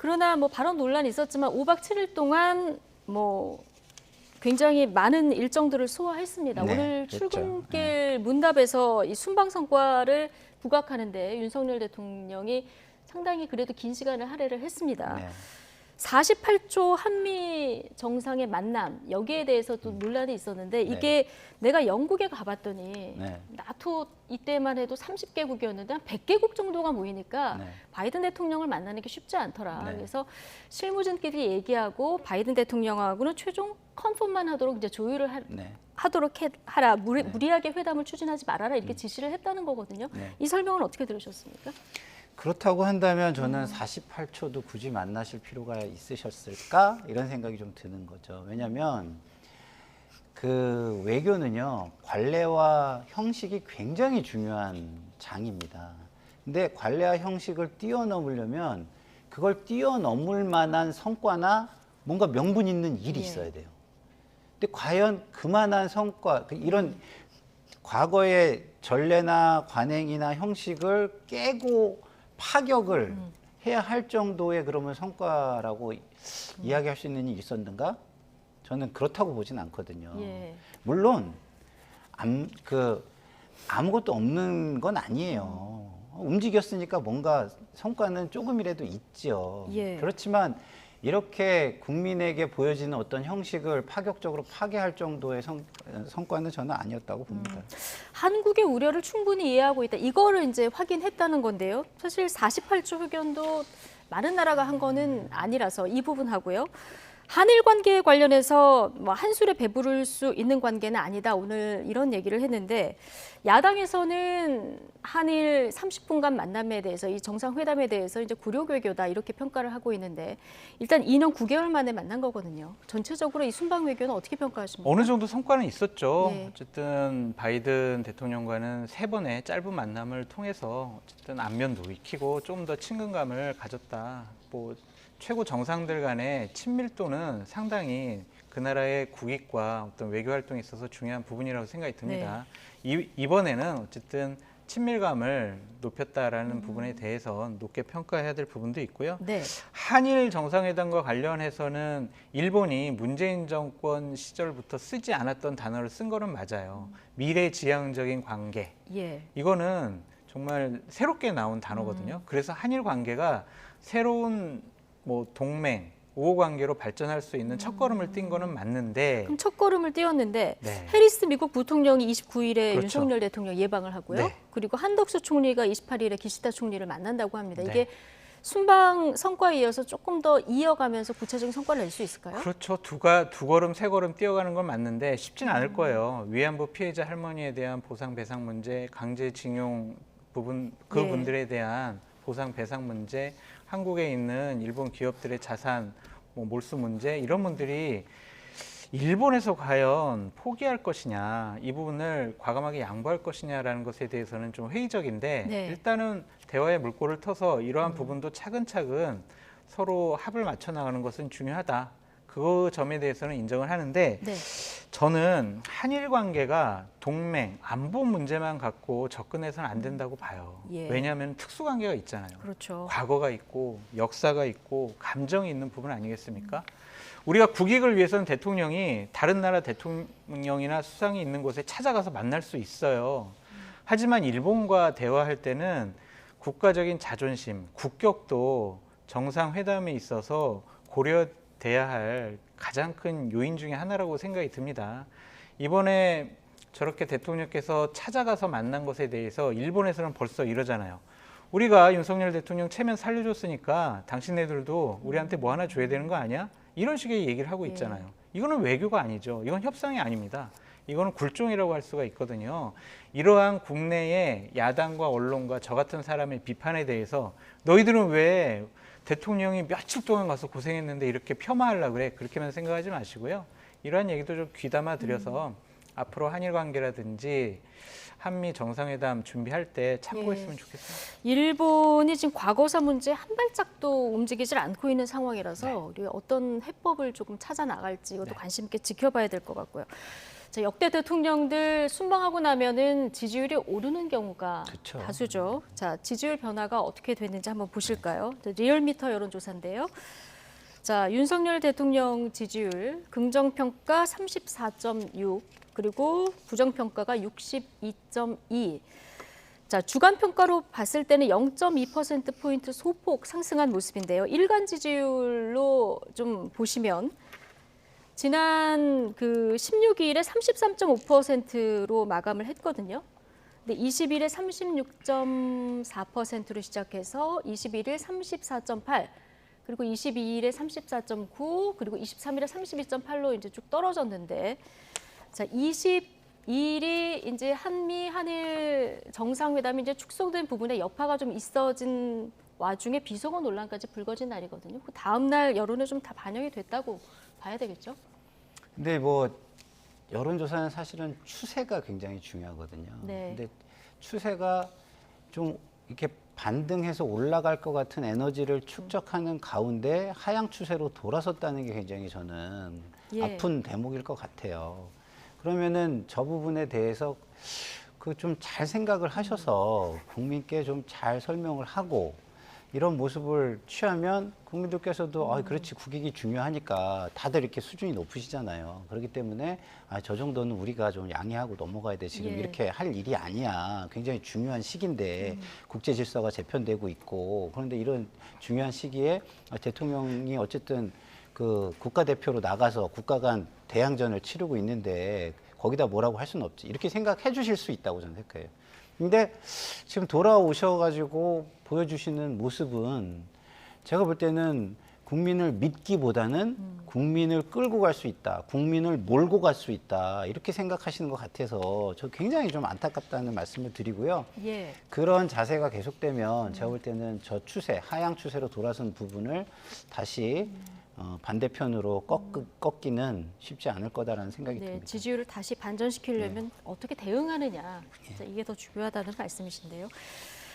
그러나 뭐 발언 논란이 있었지만 5박 7일 동안 뭐 굉장히 많은 일정들을 소화했습니다. 네, 오늘 그렇죠. 출근길 문답에서 이 순방 성과를 부각하는데 윤석열 대통령이 상당히 그래도 긴 시간을 할애를 했습니다. 네. 48초 한미 정상의 만남 여기에 대해서도 논란이 있었는데 이게 내가 영국에 가봤더니 네. 나토 이때만 해도 30개국이었는데 한 100개국 정도가 모이니까 네. 바이든 대통령을 만나는 게 쉽지 않더라. 네. 그래서 실무진끼리 얘기하고 바이든 대통령하고는 최종 컨펌만 하도록 이제 조율을 네. 하도록 하라. 무리하게 회담을 추진하지 말아라 이렇게 지시를 했다는 거거든요. 네. 이 설명은 어떻게 들으셨습니까? 그렇다고 한다면 저는 48초도 굳이 만나실 필요가 있으셨을까? 이런 생각이 좀 드는 거죠. 왜냐하면 그 외교는요, 관례와 형식이 굉장히 중요한 장입니다. 근데 관례와 형식을 뛰어넘으려면 그걸 뛰어넘을 만한 성과나 뭔가 명분 있는 일이 있어야 돼요. 근데 과연 그만한 성과, 이런 과거의 전례나 관행이나 형식을 깨고 파격을 해야 할 정도의 그러면 성과라고 이야기할 수 있는 일이 있었는가? 저는 그렇다고 보진 않거든요. 예. 물론 아무것도 없는 건 아니에요. 움직였으니까 뭔가 성과는 조금이라도 있죠. 예. 그렇지만 이렇게 국민에게 보여지는 어떤 형식을 파격적으로 파괴할 정도의 성과는 저는 아니었다고 봅니다. 한국의 우려를 충분히 이해하고 있다. 이거를 이제 확인했다는 건데요. 사실 48조 회견도 많은 나라가 한 거는 아니라서 이 부분 하고요. 한일 관계에 관련해서 뭐 한술에 배부를 수 있는 관계는 아니다. 오늘 이런 얘기를 했는데 야당에서는 한일 30분간 만남에 대해서 이 정상회담에 대해서 이제 굴욕외교다 이렇게 평가를 하고 있는데 일단 2년 9개월 만에 만난 거거든요. 전체적으로 이 순방 외교는 어떻게 평가하십니까? 어느 정도 성과는 있었죠. 예. 어쨌든 바이든 대통령과는 3번의 짧은 만남을 통해서 어쨌든 안면도 익히고 좀 더 친근감을 가졌다. 뭐 최고 정상들 간의 친밀도는 상당히 그 나라의 국익과 어떤 외교 활동에 있어서 중요한 부분이라고 생각이 듭니다. 이번에는 어쨌든 친밀감을 높였다라는 부분에 대해서 높게 평가해야 될 부분도 있고요. 네. 한일 정상회담과 관련해서는 일본이 문재인 정권 시절부터 쓰지 않았던 단어를 쓴 거는 맞아요. 미래지향적인 관계. 예. 이거는 정말 새롭게 나온 단어거든요. 그래서 한일 관계가 새로운 뭐 동맹, 우호 관계로 발전할 수 있는 첫걸음을 띈 거는 맞는데 그럼 첫 걸음을 띄웠는데 네. 해리스 미국 부통령이 29일에 그렇죠. 윤석열 대통령 예방을 하고요. 네. 그리고 한덕수 총리가 28일에 기시다 총리를 만난다고 합니다. 네. 이게 순방 성과에 이어서 조금 더 이어가면서 구체적인 성과를 낼 수 있을까요? 그렇죠. 두 걸음, 세 걸음 뛰어가는 건 맞는데 쉽지는 않을 거예요. 위안부 피해자 할머니에 대한 보상 배상 문제, 강제징용 부분 그분들에 대한 보상 배상 문제, 한국에 있는 일본 기업들의 자산 뭐 몰수 문제 이런 분들이 일본에서 과연 포기할 것이냐 이 부분을 과감하게 양보할 것이냐라는 것에 대해서는 좀 회의적인데 네. 일단은 대화의 물꼬를 터서 이러한 부분도 차근차근 서로 합을 맞춰 나가는 것은 중요하다. 그 점에 대해서는 인정을 하는데 네. 저는 한일 관계가 동맹, 안보 문제만 갖고 접근해서는 안 된다고 봐요. 예. 왜냐하면 특수관계가 있잖아요. 그렇죠. 과거가 있고 역사가 있고 감정이 있는 부분 아니겠습니까? 우리가 국익을 위해서는 대통령이 다른 나라 대통령이나 수상이 있는 곳에 찾아가서 만날 수 있어요. 하지만 일본과 대화할 때는 국가적인 자존심, 국격도 정상회담에 있어서 고려돼야 할 가장 큰 요인 중에 하나라고 생각이 듭니다. 이번에 저렇게 대통령께서 찾아가서 만난 것에 대해서 일본에서는 벌써 이러잖아요. 우리가 윤석열 대통령 체면 살려줬으니까 당신네들도 우리한테 뭐 하나 줘야 되는 거 아니야? 이런 식의 얘기를 하고 있잖아요. 이거는 외교가 아니죠. 이건 협상이 아닙니다. 이거는 굴종이라고 할 수가 있거든요. 이러한 국내의 야당과 언론과 저 같은 사람의 비판에 대해서 너희들은 왜 대통령이 며칠 동안 가서 고생했는데 이렇게 폄하하려고 그래? 그렇게만 생각하지 마시고요. 이러한 얘기도 좀 귀담아 드려서 앞으로 한일 관계라든지 한미 정상회담 준비할 때 참고했으면 좋겠습니다. 일본이 지금 과거사 문제 한 발짝도 움직이질 않고 있는 상황이라서 우리가 어떤 해법을 조금 찾아 나갈지 이것도 관심 있게 지켜봐야 될 것 같고요. 자, 역대 대통령들 순방하고 나면은 지지율이 오르는 경우가 그쵸. 다수죠. 자, 지지율 변화가 어떻게 됐는지 한번 보실까요? 리얼미터 여론조사인데요. 자, 윤석열 대통령 지지율 긍정평가 34.6 그리고 부정평가가 62.2. 자, 주간 평가로 봤을 때는 0.2%포인트 소폭 상승한 모습인데요. 일간 지지율로 좀 보시면 지난 그 16일에 33.5%로 마감을 했거든요. 근데 20일에 36.4%로 시작해서 21일 34.8, 그리고 22일에 34.9, 그리고 23일에 32.8로 이제 쭉 떨어졌는데, 자, 22일이 이제 한일 정상회담이 이제 축소된 부분에 여파가 좀 있어진 와중에 비속어 논란까지 불거진 날이거든요. 그 다음 날 여론에 좀 다 반영이 됐다고 봐야 되겠죠? 근데 뭐 여론조사는 사실은 추세가 굉장히 중요하거든요. 네. 근데 추세가 좀 이렇게 반등해서 올라갈 것 같은 에너지를 축적하는 가운데 하향 추세로 돌아섰다는 게 굉장히 저는 예. 아픈 대목일 것 같아요. 그러면은 저 부분에 대해서 그 좀 잘 생각을 하셔서 국민께 좀 잘 설명을 하고 이런 모습을 취하면 국민들께서도 아, 그렇지 국익이 중요하니까 다들 이렇게 수준이 높으시잖아요. 그렇기 때문에 아, 저 정도는 우리가 좀 양해하고 넘어가야 돼. 지금 예. 이렇게 할 일이 아니야. 굉장히 중요한 시기인데 국제 질서가 재편되고 있고 그런데 이런 중요한 시기에 아, 대통령이 어쨌든 그 국가대표로 나가서 국가 간 대항전을 치르고 있는데 거기다 뭐라고 할 수는 없지. 이렇게 생각해 주실 수 있다고 저는 생각해요. 근데 지금 돌아오셔가지고 보여주시는 모습은 제가 볼 때는 국민을 믿기보다는 국민을 끌고 갈 수 있다, 국민을 몰고 갈 수 있다 이렇게 생각하시는 것 같아서 저 굉장히 좀 안타깝다는 말씀을 드리고요. 예. 그런 자세가 계속되면 제가 볼 때는 저 추세, 하향 추세로 돌아선 부분을 다시 반대편으로 꺾기는 쉽지 않을 거다라는 생각이 네, 듭니다. 지지율을 다시 반전시키려면 어떻게 대응하느냐, 자, 이게 더 중요하다는 말씀이신데요.